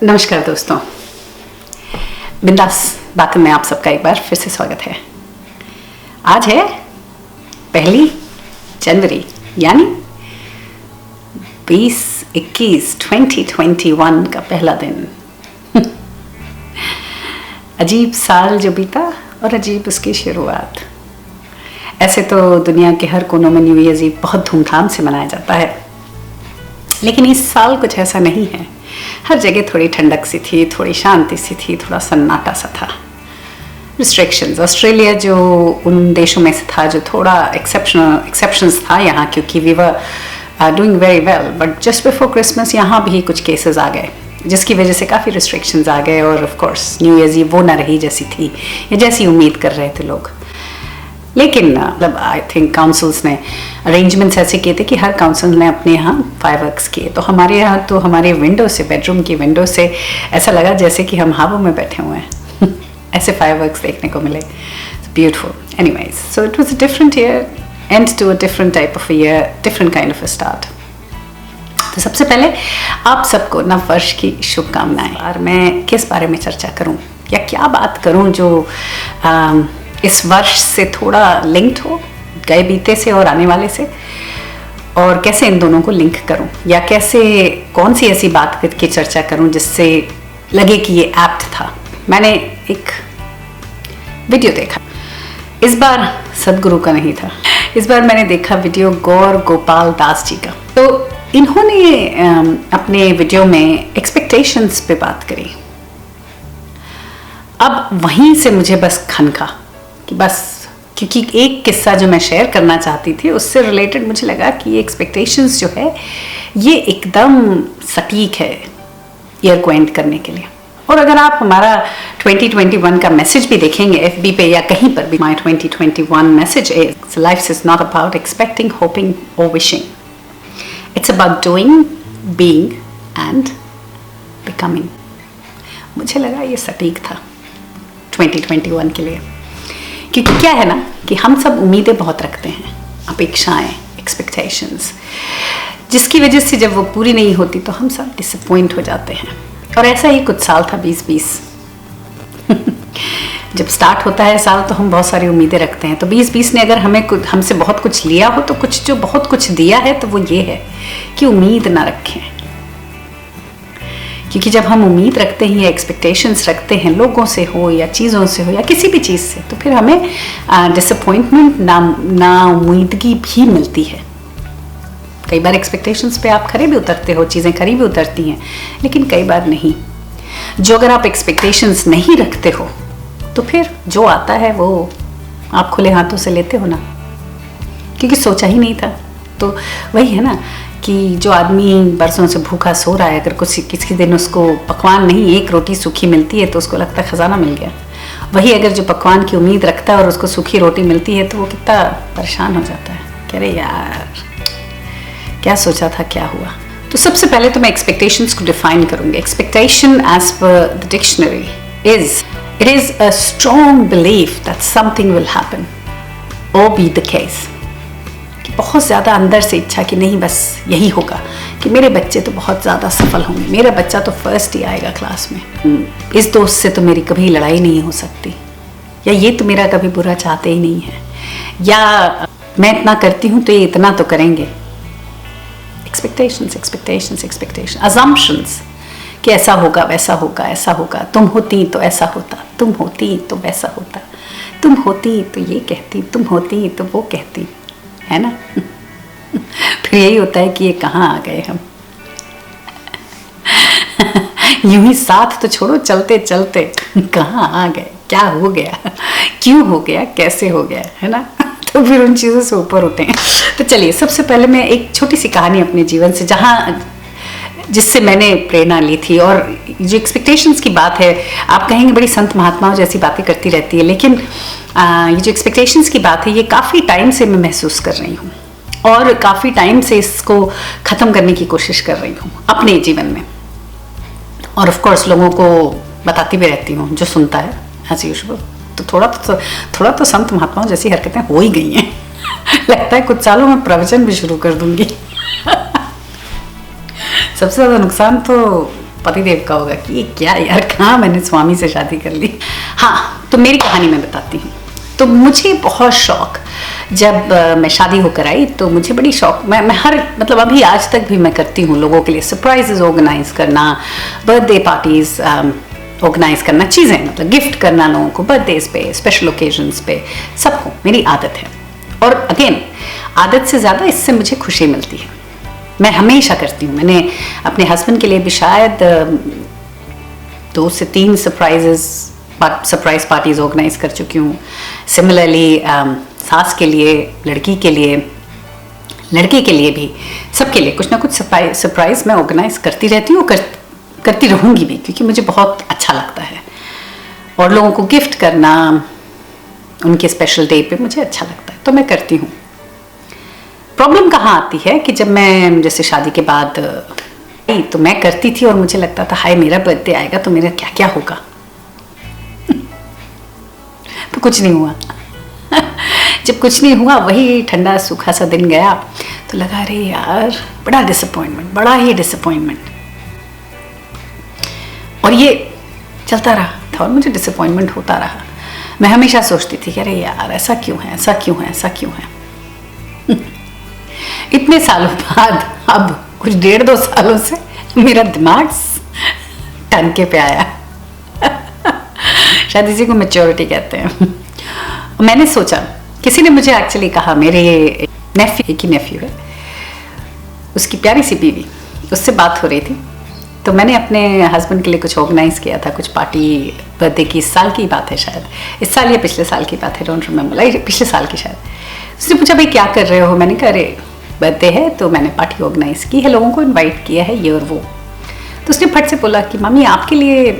नमस्कार दोस्तों, बिंदास बातें में आप सबका एक बार फिर से स्वागत है। आज है 1 जनवरी यानी 2021 का पहला दिन। अजीब साल जो बीता और अजीब उसकी शुरुआत। ऐसे तो दुनिया के हर कोनों में न्यू ईयर ईव बहुत धूमधाम से मनाया जाता है, लेकिन इस साल कुछ ऐसा नहीं है। हर जगह थोड़ी ठंडक सी थी, थोड़ी शांति सी थी, थोड़ा सन्नाटा सा था। रिस्ट्रिक्शंस, ऑस्ट्रेलिया जो उन देशों में से था जो थोड़ा एक्सेप्शंस था यहाँ, क्योंकि we were doing very well, but just before Christmas यहाँ भी कुछ केसेस आ गए, जिसकी वजह से काफ़ी रिस्ट्रिक्शंस आ गए। और of course New Year eve वो ना रही जैसी थी या जैसी उम्मीद कर रहे थे लोग। लेकिन मतलब आई थिंक काउंसिल्स ने अरेंजमेंट्स ऐसे किए थे कि हर काउंसिल ने अपने यहाँ फायरवर्क्स किए। तो हमारे यहाँ तो हमारे विंडो से, बेडरूम की विंडो से ऐसा लगा जैसे कि हम हवा में बैठे हुए हैं। ऐसे फायरवर्क्स देखने को मिले। Beautiful. Anyways, so it was a different year, and to a different type of year, different kind of a start. तो सबसे पहले आप सबको नव वर्ष की शुभकामनाएं। और मैं किस बारे में चर्चा करूं या क्या बात करूं जो इस वर्ष से थोड़ा लिंक्ड हो, गए बीते से और आने वाले से, और कैसे इन दोनों को लिंक करूं, या कैसे कौन सी ऐसी बात की चर्चा करूं जिससे लगे कि ये एप्ट था। मैंने एक वीडियो देखा, इस बार सदगुरु का नहीं था, इस बार मैंने देखा वीडियो गौर गोपाल दास जी का। तो इन्होंने अपने वीडियो में एक्सपेक्टेशंस पे बात करी। अब वहीं से मुझे बस खनका कि बस, क्योंकि एक किस्सा जो मैं शेयर करना चाहती थी उससे रिलेटेड मुझे लगा कि ये एक्सपेक्टेशंस जो है ये एकदम सटीक है ईयर को एंड करने के लिए। और अगर आप हमारा 2021 का मैसेज भी देखेंगे FB पे या कहीं पर भी, my 2021 message is life is not about expecting, hoping और wishing, it's about doing, being and becoming. मुझे लगा ये सटीक था 2021 के लिए, क्योंकि क्या है ना कि हम सब उम्मीदें बहुत रखते हैं, अपेक्षाएं, एक्सपेक्टेशंस, जिसकी वजह से जब वो पूरी नहीं होती तो हम सब डिसअपॉइंट हो जाते हैं। और ऐसा ही कुछ साल था 2020। जब स्टार्ट होता है साल तो हम बहुत सारी उम्मीदें रखते हैं। तो 2020 ने अगर हमसे बहुत कुछ लिया हो, तो कुछ जो बहुत कुछ दिया है तो वो ये है कि उम्मीद ना रखें। क्योंकि जब हम उम्मीद रखते हैं या एक्सपेक्टेशंस रखते हैं, लोगों से हो या चीज़ों से हो या किसी भी चीज़ से, तो फिर हमें डिसअपॉइंटमेंट, ना उम्मीदगी भी मिलती है। कई बार एक्सपेक्टेशंस पे आप खरे भी उतरते हो, चीज़ें खरी भी उतरती हैं, लेकिन कई बार नहीं। जो अगर आप एक्सपेक्टेशंस नहीं रखते हो तो फिर जो आता है वो आप खुले हाथों से लेते हो ना, क्योंकि सोचा ही नहीं था। तो वही है ना कि जो आदमी बरसों से भूखा सो रहा है, अगर किसी दिन उसको पकवान नहीं, एक रोटी सूखी मिलती है तो उसको लगता है खजाना मिल गया। वही अगर जो पकवान की उम्मीद रखता है और उसको सूखी रोटी मिलती है तो वो कितना परेशान हो जाता है, कह रहे यार क्या सोचा था, क्या हुआ। तो सबसे पहले तो मैं एक्सपेक्टेशंस को डिफाइन करूंगी। Expectation as per the dictionary it is a strong belief that something will happen or be the case. बहुत ज़्यादा अंदर से इच्छा कि नहीं बस यही होगा, कि मेरे बच्चे तो बहुत ज़्यादा सफल होंगे, मेरा बच्चा तो फर्स्ट ही आएगा क्लास में, इस दोस्त से तो मेरी कभी लड़ाई नहीं हो सकती, या ये तो मेरा कभी बुरा चाहते ही नहीं है, या मैं इतना करती हूँ तो ये इतना तो करेंगे। एक्सपेक्टेशंस, अजम्पशंस कि ऐसा होगा, वैसा होगा, ऐसा होगा, तुम होती तो ऐसा होता, तुम होती तो वैसा होता, तुम होती तो ये कहती, तुम होती तो वो कहती, है ना। फिर यही होता है कि ये कहाँ आ गए हम। यूं ही साथ तो छोड़ो, चलते चलते कहाँ आ गए, क्या हो गया, क्यों हो गया, कैसे हो गया, है ना। तो फिर उन चीज़ों से ऊपर उठे। तो चलिए, सबसे पहले मैं एक छोटी सी कहानी अपने जीवन से, जिससे मैंने प्रेरणा ली थी। और जो एक्सपेक्टेशंस की बात है, आप कहेंगे बड़ी संत महात्माओं जैसी बातें करती रहती है, लेकिन ये जो एक्सपेक्टेशंस की बात है ये काफ़ी टाइम से मैं महसूस कर रही हूँ, और काफ़ी टाइम से इसको ख़त्म करने की कोशिश कर रही हूँ अपने जीवन में। और ऑफ कोर्स लोगों को बताती भी रहती हूँ, जो सुनता है एज यूजुअल। तो थोड़ा तो संत महात्माओं जैसी हरकतें हो ही गई हैं। लगता है कुछ सालों में प्रवचन भी शुरू कर दूंगी। सबसे ज्यादा नुकसान तो पतिदेव का होगा कि ये क्या यार, कहाँ मैंने स्वामी से शादी कर ली। हाँ, तो मेरी कहानी मैं बताती हूँ। तो मुझे बहुत शौक, जब मैं शादी होकर आई तो मुझे बड़ी शौक, मैं हर मतलब अभी आज तक भी मैं करती हूँ लोगों के लिए सरप्राइजेस ऑर्गेनाइज करना, बर्थडे पार्टीज ऑर्गेनाइज करना, चीज़ें मतलब गिफ्ट करना लोगों को बर्थडेज पे, स्पेशल ओकेजन्स पे, सबको मेरी आदत है। और अगेन, आदत से ज़्यादा इससे मुझे खुशी मिलती है। मैं हमेशा करती हूँ। मैंने अपने हस्बैंड के लिए भी शायद 2 से 3 सरप्राइज पार्टीज ऑर्गेनाइज कर चुकी हूँ। सिमिलरली सास के लिए, लड़की के लिए, लड़के के लिए भी, सबके लिए कुछ ना कुछ सरप्राइज मैं ऑर्गेनाइज करती रहती हूँ, करती रहूँगी भी, क्योंकि मुझे बहुत अच्छा लगता है। और लोगों को गिफ्ट करना उनके स्पेशल डे पे मुझे अच्छा लगता है, तो मैं करती हूँ। प्रॉब्लम कहाँ आती है कि जब मैं जैसे शादी के बाद तो मैं करती थी और मुझे लगता था हाय मेरा बर्थडे आएगा तो मेरा क्या क्या होगा। तो कुछ नहीं हुआ। जब कुछ नहीं हुआ, वही ठंडा सूखा सा दिन गया तो लगा अरे यार बड़ा डिसअपॉइंटमेंट, बड़ा ही डिसअपॉइंटमेंट। और ये चलता रहा था और मुझे डिसअपॉइंटमेंट होता रहा। मैं हमेशा सोचती थी कि अरे यार ऐसा क्यों है, ऐसा क्यों है, ऐसा क्यों है। इतने सालों बाद अब कुछ 1.5-2 सालों से मेरा दिमाग टनके पे आया। शायद इसी को मैच्योरिटी कहते हैं। मैंने सोचा, किसी ने मुझे एक्चुअली कहा, मेरे नेफ्यू की नेफ्यू है, उसकी प्यारी सी बीवी, उससे बात हो रही थी, तो मैंने अपने हस्बैंड के लिए कुछ ऑर्गेनाइज किया था, कुछ पार्टी, बर्थडे की, इस साल की बात है शायद, इस साल या पिछले साल की बात है, डोंट रिमेम्बर, पिछले साल की शायद। उसने पूछा भाई क्या कर रहे हो, मैंने कहा अरे बर्थडे है तो मैंने पार्टी ऑर्गेनाइज की है, लोगों को इनवाइट किया है, ये और वो। तो उसने फट से बोला कि मम्मी आपके लिए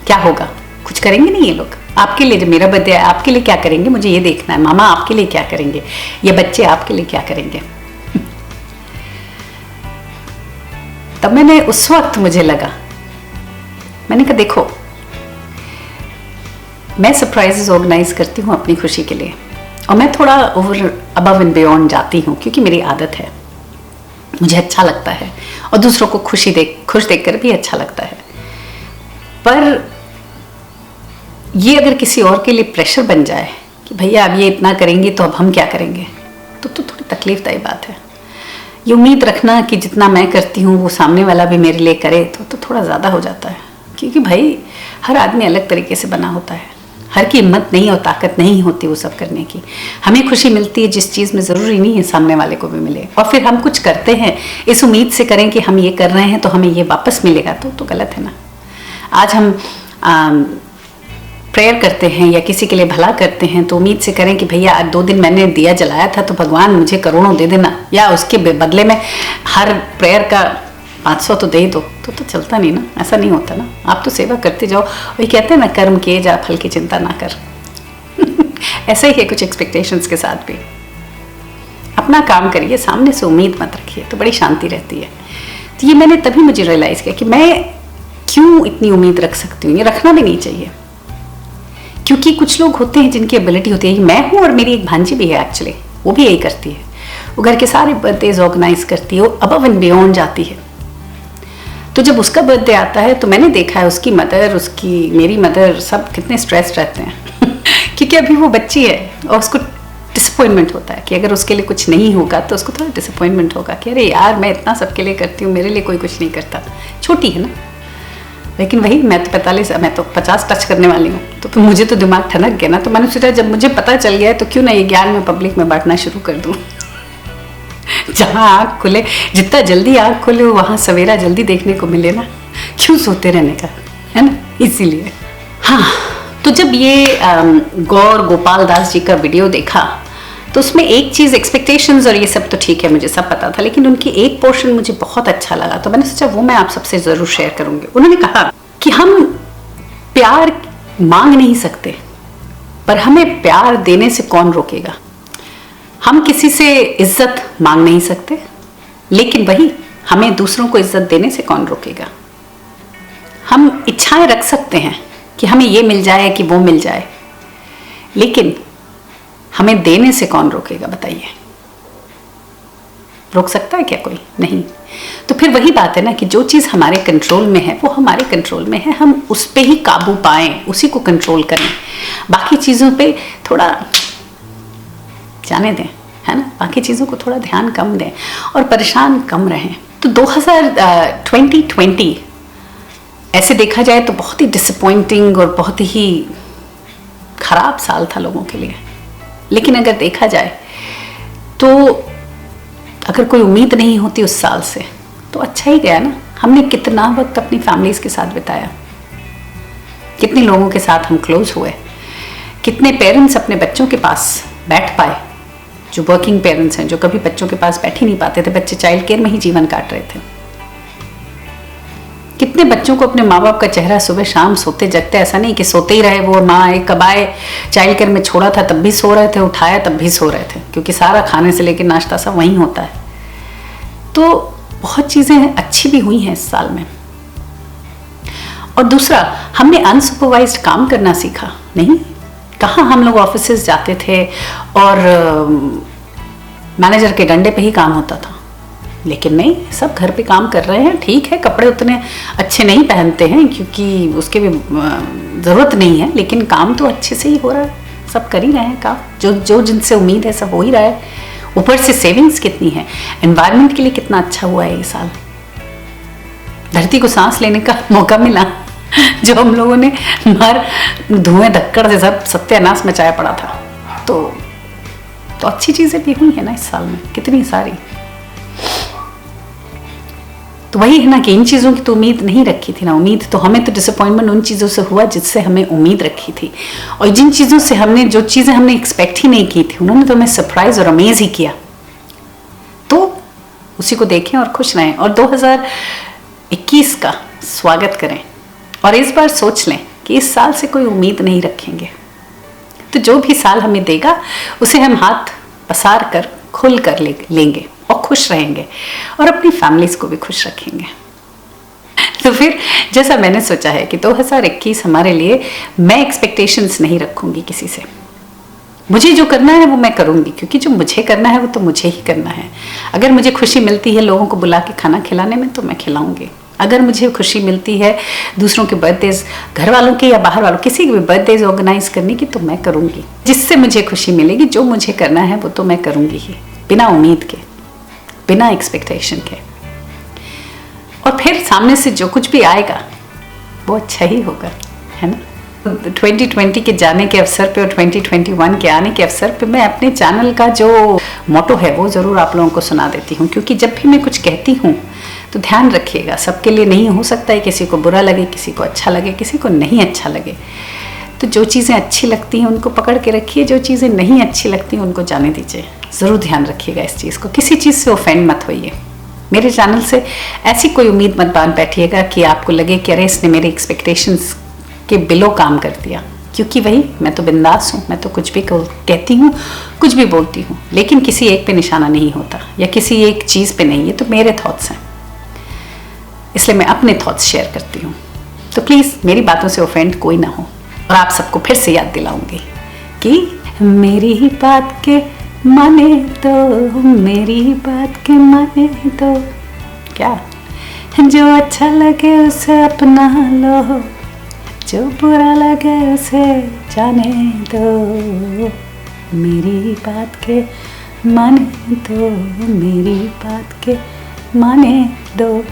क्या होगा, कुछ करेंगे नहीं ये लोग आपके लिए, जब मेरा बर्थडे है आपके लिए क्या करेंगे, मुझे ये देखना है, मामा आपके लिए क्या करेंगे, ये बच्चे आपके लिए क्या करेंगे। तब मैंने उस वक्त मुझे लगा, मैंने कहा देखो मैं सरप्राइजेस ऑर्गेनाइज करती हूँ अपनी खुशी के लिए, और मैं थोड़ा ओवर अबव एंड बियॉन्ड जाती हूँ क्योंकि मेरी आदत है, मुझे अच्छा लगता है और दूसरों को खुश देखकर भी अच्छा लगता है। पर ये अगर किसी और के लिए प्रेशर बन जाए कि भैया अब ये इतना करेंगे तो अब हम क्या करेंगे, तो थोड़ी तकलीफदायी बात है। ये उम्मीद रखना कि जितना मैं करती हूँ वो सामने वाला भी मेरे लिए करे तो थोड़ा ज़्यादा हो जाता है, क्योंकि भाई हर आदमी अलग तरीके से बना होता है, हर की हिम्मत नहीं और ताकत नहीं होती वो सब करने की। हमें खुशी मिलती है जिस चीज़ में ज़रूरी नहीं है सामने वाले को भी मिले, और फिर हम कुछ करते हैं इस उम्मीद से करें कि हम ये कर रहे हैं तो हमें ये वापस मिलेगा, तो गलत है ना। आज हम प्रेयर करते हैं या किसी के लिए भला करते हैं तो उम्मीद से करें कि भैया आज 2 दिन मैंने दिया जलाया था तो भगवान मुझे करोड़ों दे देना, या उसके बदले में हर प्रेयर का 500 तो दे दो, तो चलता नहीं ना, ऐसा नहीं होता ना। आप तो सेवा करते जाओ, वही कहते हैं ना कर्म किए जा फल की चिंता ना कर। ऐसा ही है कुछ एक्सपेक्टेशंस के साथ भी, अपना काम करिए, सामने से उम्मीद मत रखिए, तो बड़ी शांति रहती है। तो ये मैंने तभी मुझे रियलाइज़ किया कि मैं क्यों इतनी उम्मीद रख सकती हूँ, ये रखना भी नहीं चाहिए। क्योंकि कुछ लोग होते हैं जिनकी एबिलिटी होती है, मैं हूँ और मेरी एक भांजी भी है एक्चुअली, वो भी यही करती है, वो घर के सारे बर्थडेज ऑर्गेनाइज करती है, वो अबव एंड बियॉन्ड जाती है। तो जब उसका बर्थडे आता है तो मैंने देखा है उसकी मदर, मेरी मदर सब कितने स्ट्रेस्ड रहते हैं। क्योंकि अभी वो बच्ची है और उसको डिसअपॉइंटमेंट होता है कि अगर उसके लिए कुछ नहीं होगा तो उसको थोड़ा डिसअपॉइंटमेंट होगा कि अरे यार मैं इतना सबके लिए करती हूँ, मेरे लिए कोई कुछ नहीं करता। छोटी है ना, लेकिन वही मैं तो 45, मैं तो 50 टच करने वाली हूँ, तो फिर मुझे तो दिमाग ठनक गया ना। तो मैंने सोचा जब मुझे पता चल गया है तो क्यों ना ये ज्ञान मैं पब्लिक में बांटना शुरू कर दूँ। जहाँ आँख खुले, जितना जल्दी आँख खुले वहाँ सवेरा जल्दी देखने को मिले ना, क्यों सोते रहने का, है ना, इसीलिए। हाँ, तो जब ये गौर गोपाल दास जी का वीडियो देखा तो उसमें एक चीज़, एक्सपेक्टेशंस और ये सब तो ठीक है, मुझे सब पता था, लेकिन उनकी एक पोर्शन मुझे बहुत अच्छा लगा, तो मैंने सोचा वो मैं आप सबसे ज़रूर शेयर करूँगी। उन्होंने कहा कि हम प्यार मांग नहीं सकते, पर हमें प्यार देने से कौन रोकेगा। हम किसी से इज्जत मांग नहीं सकते, लेकिन वही हमें दूसरों को इज्जत देने से कौन रोकेगा। हम इच्छाएं रख सकते हैं कि हमें ये मिल जाए कि वो मिल जाए, लेकिन हमें देने से कौन रोकेगा बताइए? रोक सकता है क्या कोई? नहीं। तो फिर वही बात है ना कि जो चीज़ हमारे कंट्रोल में है वो हमारे कंट्रोल में है, हम उस पर ही काबू पाएं, उसी को कंट्रोल करें, बाकी चीज़ों पे थोड़ा जाने दें, है ना? बाकी चीज़ों को थोड़ा ध्यान कम दें और परेशान कम रहें। तो 2020 ऐसे देखा जाए तो बहुत ही डिसअपॉइंटिंग और बहुत ही खराब साल था लोगों के लिए। लेकिन अगर देखा जाए तो अगर कोई उम्मीद नहीं होती उस साल से तो अच्छा ही गया ना। हमने कितना वक्त अपनी फैमिलीज के साथ बिताया, कितने लोगों के साथ हम क्लोज हुए, कितने पेरेंट्स अपने बच्चों के पास बैठ पाए, जो वर्किंग पेरेंट्स हैं, जो कभी बच्चों के पास बैठ ही नहीं पाते थे, बच्चे चाइल्ड केयर में ही जीवन काट रहे थे। कितने बच्चों को अपने माँ बाप का चेहरा सुबह शाम सोते जगते, ऐसा नहीं कि सोते ही रहे, वो माँ आए कब आए, चाइल्ड केयर में छोड़ा था तब भी सो रहे थे, उठाया तब भी सो रहे थे, क्योंकि सारा खाने से लेकर नाश्ता सब वहीं होता है। तो बहुत चीज़ें अच्छी भी हुई हैं इस साल में। और दूसरा, हमने अनसुपरवाइज्ड काम करना सीखा। नहीं, कहाँ हम लोग ऑफिसेज जाते थे और मैनेजर के डंडे पे ही काम होता था, लेकिन नहीं, सब घर पे काम कर रहे हैं। ठीक है, कपड़े उतने अच्छे नहीं पहनते हैं क्योंकि उसके भी ज़रूरत नहीं है, लेकिन काम तो अच्छे से ही हो रहा है, सब कर ही रहे हैं काम, जो जिनसे उम्मीद है सब हो ही रहा है। ऊपर से सेविंग्स कितनी है, एनवायरनमेंट के लिए कितना अच्छा हुआ है ये साल। धरती को सांस लेने का मौका मिला, जो हम लोगों ने मार धुएं धक्कड़ से सब सत्यानाश मचाया पड़ा था। तो अच्छी चीज़ें भी हुई है ना इस साल में, कितनी सारी। तो वही है ना कि इन चीज़ों की तो उम्मीद नहीं रखी थी ना। उम्मीद तो हमें तो डिसअपॉइंटमेंट उन चीज़ों से हुआ जिससे हमें उम्मीद रखी थी, और जिन चीज़ों से हमने, जो चीज़ें हमने एक्सपेक्ट ही नहीं की थी, उन्होंने तो हमें सरप्राइज और अमेज ही किया। तो उसी को देखें और खुश रहें और 2021 का स्वागत करें। और इस बार सोच लें कि इस साल से कोई उम्मीद नहीं रखेंगे, तो जो भी साल हमें देगा उसे हम हाथ पसार कर खुल कर लेंगे और खुश रहेंगे और अपनी फैमिलीज को भी खुश रखेंगे। तो फिर जैसा मैंने सोचा है कि 2021 हमारे लिए, मैं एक्सपेक्टेशंस नहीं रखूंगी किसी से। मुझे जो करना है वो मैं करूंगी, क्योंकि जो मुझे करना है वो तो मुझे ही करना है। अगर मुझे खुशी मिलती है लोगों को बुला के खाना खिलाने में तो मैं खिलाऊंगी। अगर मुझे खुशी मिलती है दूसरों के बर्थडेज, घर वालों के या बाहर वालों, किसी के भी बर्थडेज ऑर्गेनाइज करने की, तो मैं करूंगी। जिससे मुझे खुशी मिलेगी, जो मुझे करना है वो तो मैं करूंगी ही, बिना उम्मीद के, बिना एक्सपेक्टेशन के। और फिर सामने से जो कुछ भी आएगा वो अच्छा ही होगा, है ना। 2020 के जाने के अवसर पे और 2021 के आने के अवसर पे मैं अपने चैनल का जो मोटो है वो ज़रूर आप लोगों को सुना देती हूँ, क्योंकि जब भी मैं कुछ कहती हूँ तो ध्यान रखिएगा, सबके लिए नहीं हो सकता है, किसी को बुरा लगे, किसी को अच्छा लगे, किसी को नहीं अच्छा लगे। तो जो चीज़ें अच्छी लगती हैं उनको पकड़ के रखिए, जो चीज़ें नहीं अच्छी लगती हैं उनको जाने दीजिए। ज़रूर ध्यान रखिएगा इस चीज़ को, किसी चीज़ से ऑफेंड मत होइए। मेरे चैनल से ऐसी कोई उम्मीद मत बांध बैठिएगा कि आपको लगे कि अरे इसने मेरे एक्सपेक्टेशंस के बिलो काम कर दिया, क्योंकि वही, मैं तो बिंदास हूँ, मैं तो कुछ भी कहती हूँ, कुछ भी बोलती हूँ, लेकिन किसी एक पे निशाना नहीं होता या किसी एक चीज़ पे नहीं। ये तो मेरे थॉट्स हैं, इसलिए मैं अपने थॉट्स शेयर करती हूँ। तो प्लीज़ मेरी बातों से ऑफेंड कोई ना हो। और आप सबको फिर से याद दिलाऊंगी कि मेरी ही बात के माने तो, मेरी ही बात के माने तो, क्या, जो अच्छा लगे उसे अपना लो, जो बुरा लगे उसे जाने दो, मेरी ही बात के माने तो, मेरी बात के माने दो।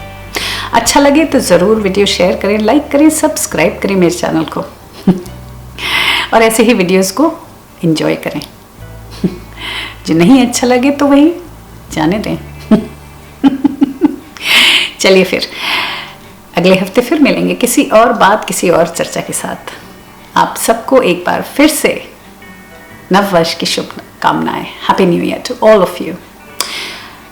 अच्छा लगे तो ज़रूर वीडियो शेयर करें, लाइक करें, सब्सक्राइब करें मेरे चैनल को और ऐसे ही वीडियोस को एंजॉय करें। जो नहीं अच्छा लगे तो वही जाने दें। चलिए फिर अगले हफ्ते फिर मिलेंगे किसी और बात, किसी और चर्चा के साथ। आप सबको एक बार फिर से नव वर्ष की शुभकामनाएं। Happy new year to all of you.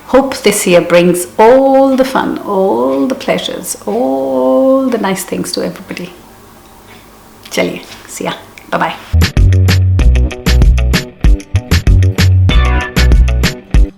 Hope this year brings all the fun, all the pleasures, all the nice things to everybody. चलिए, see ya. Bye-bye.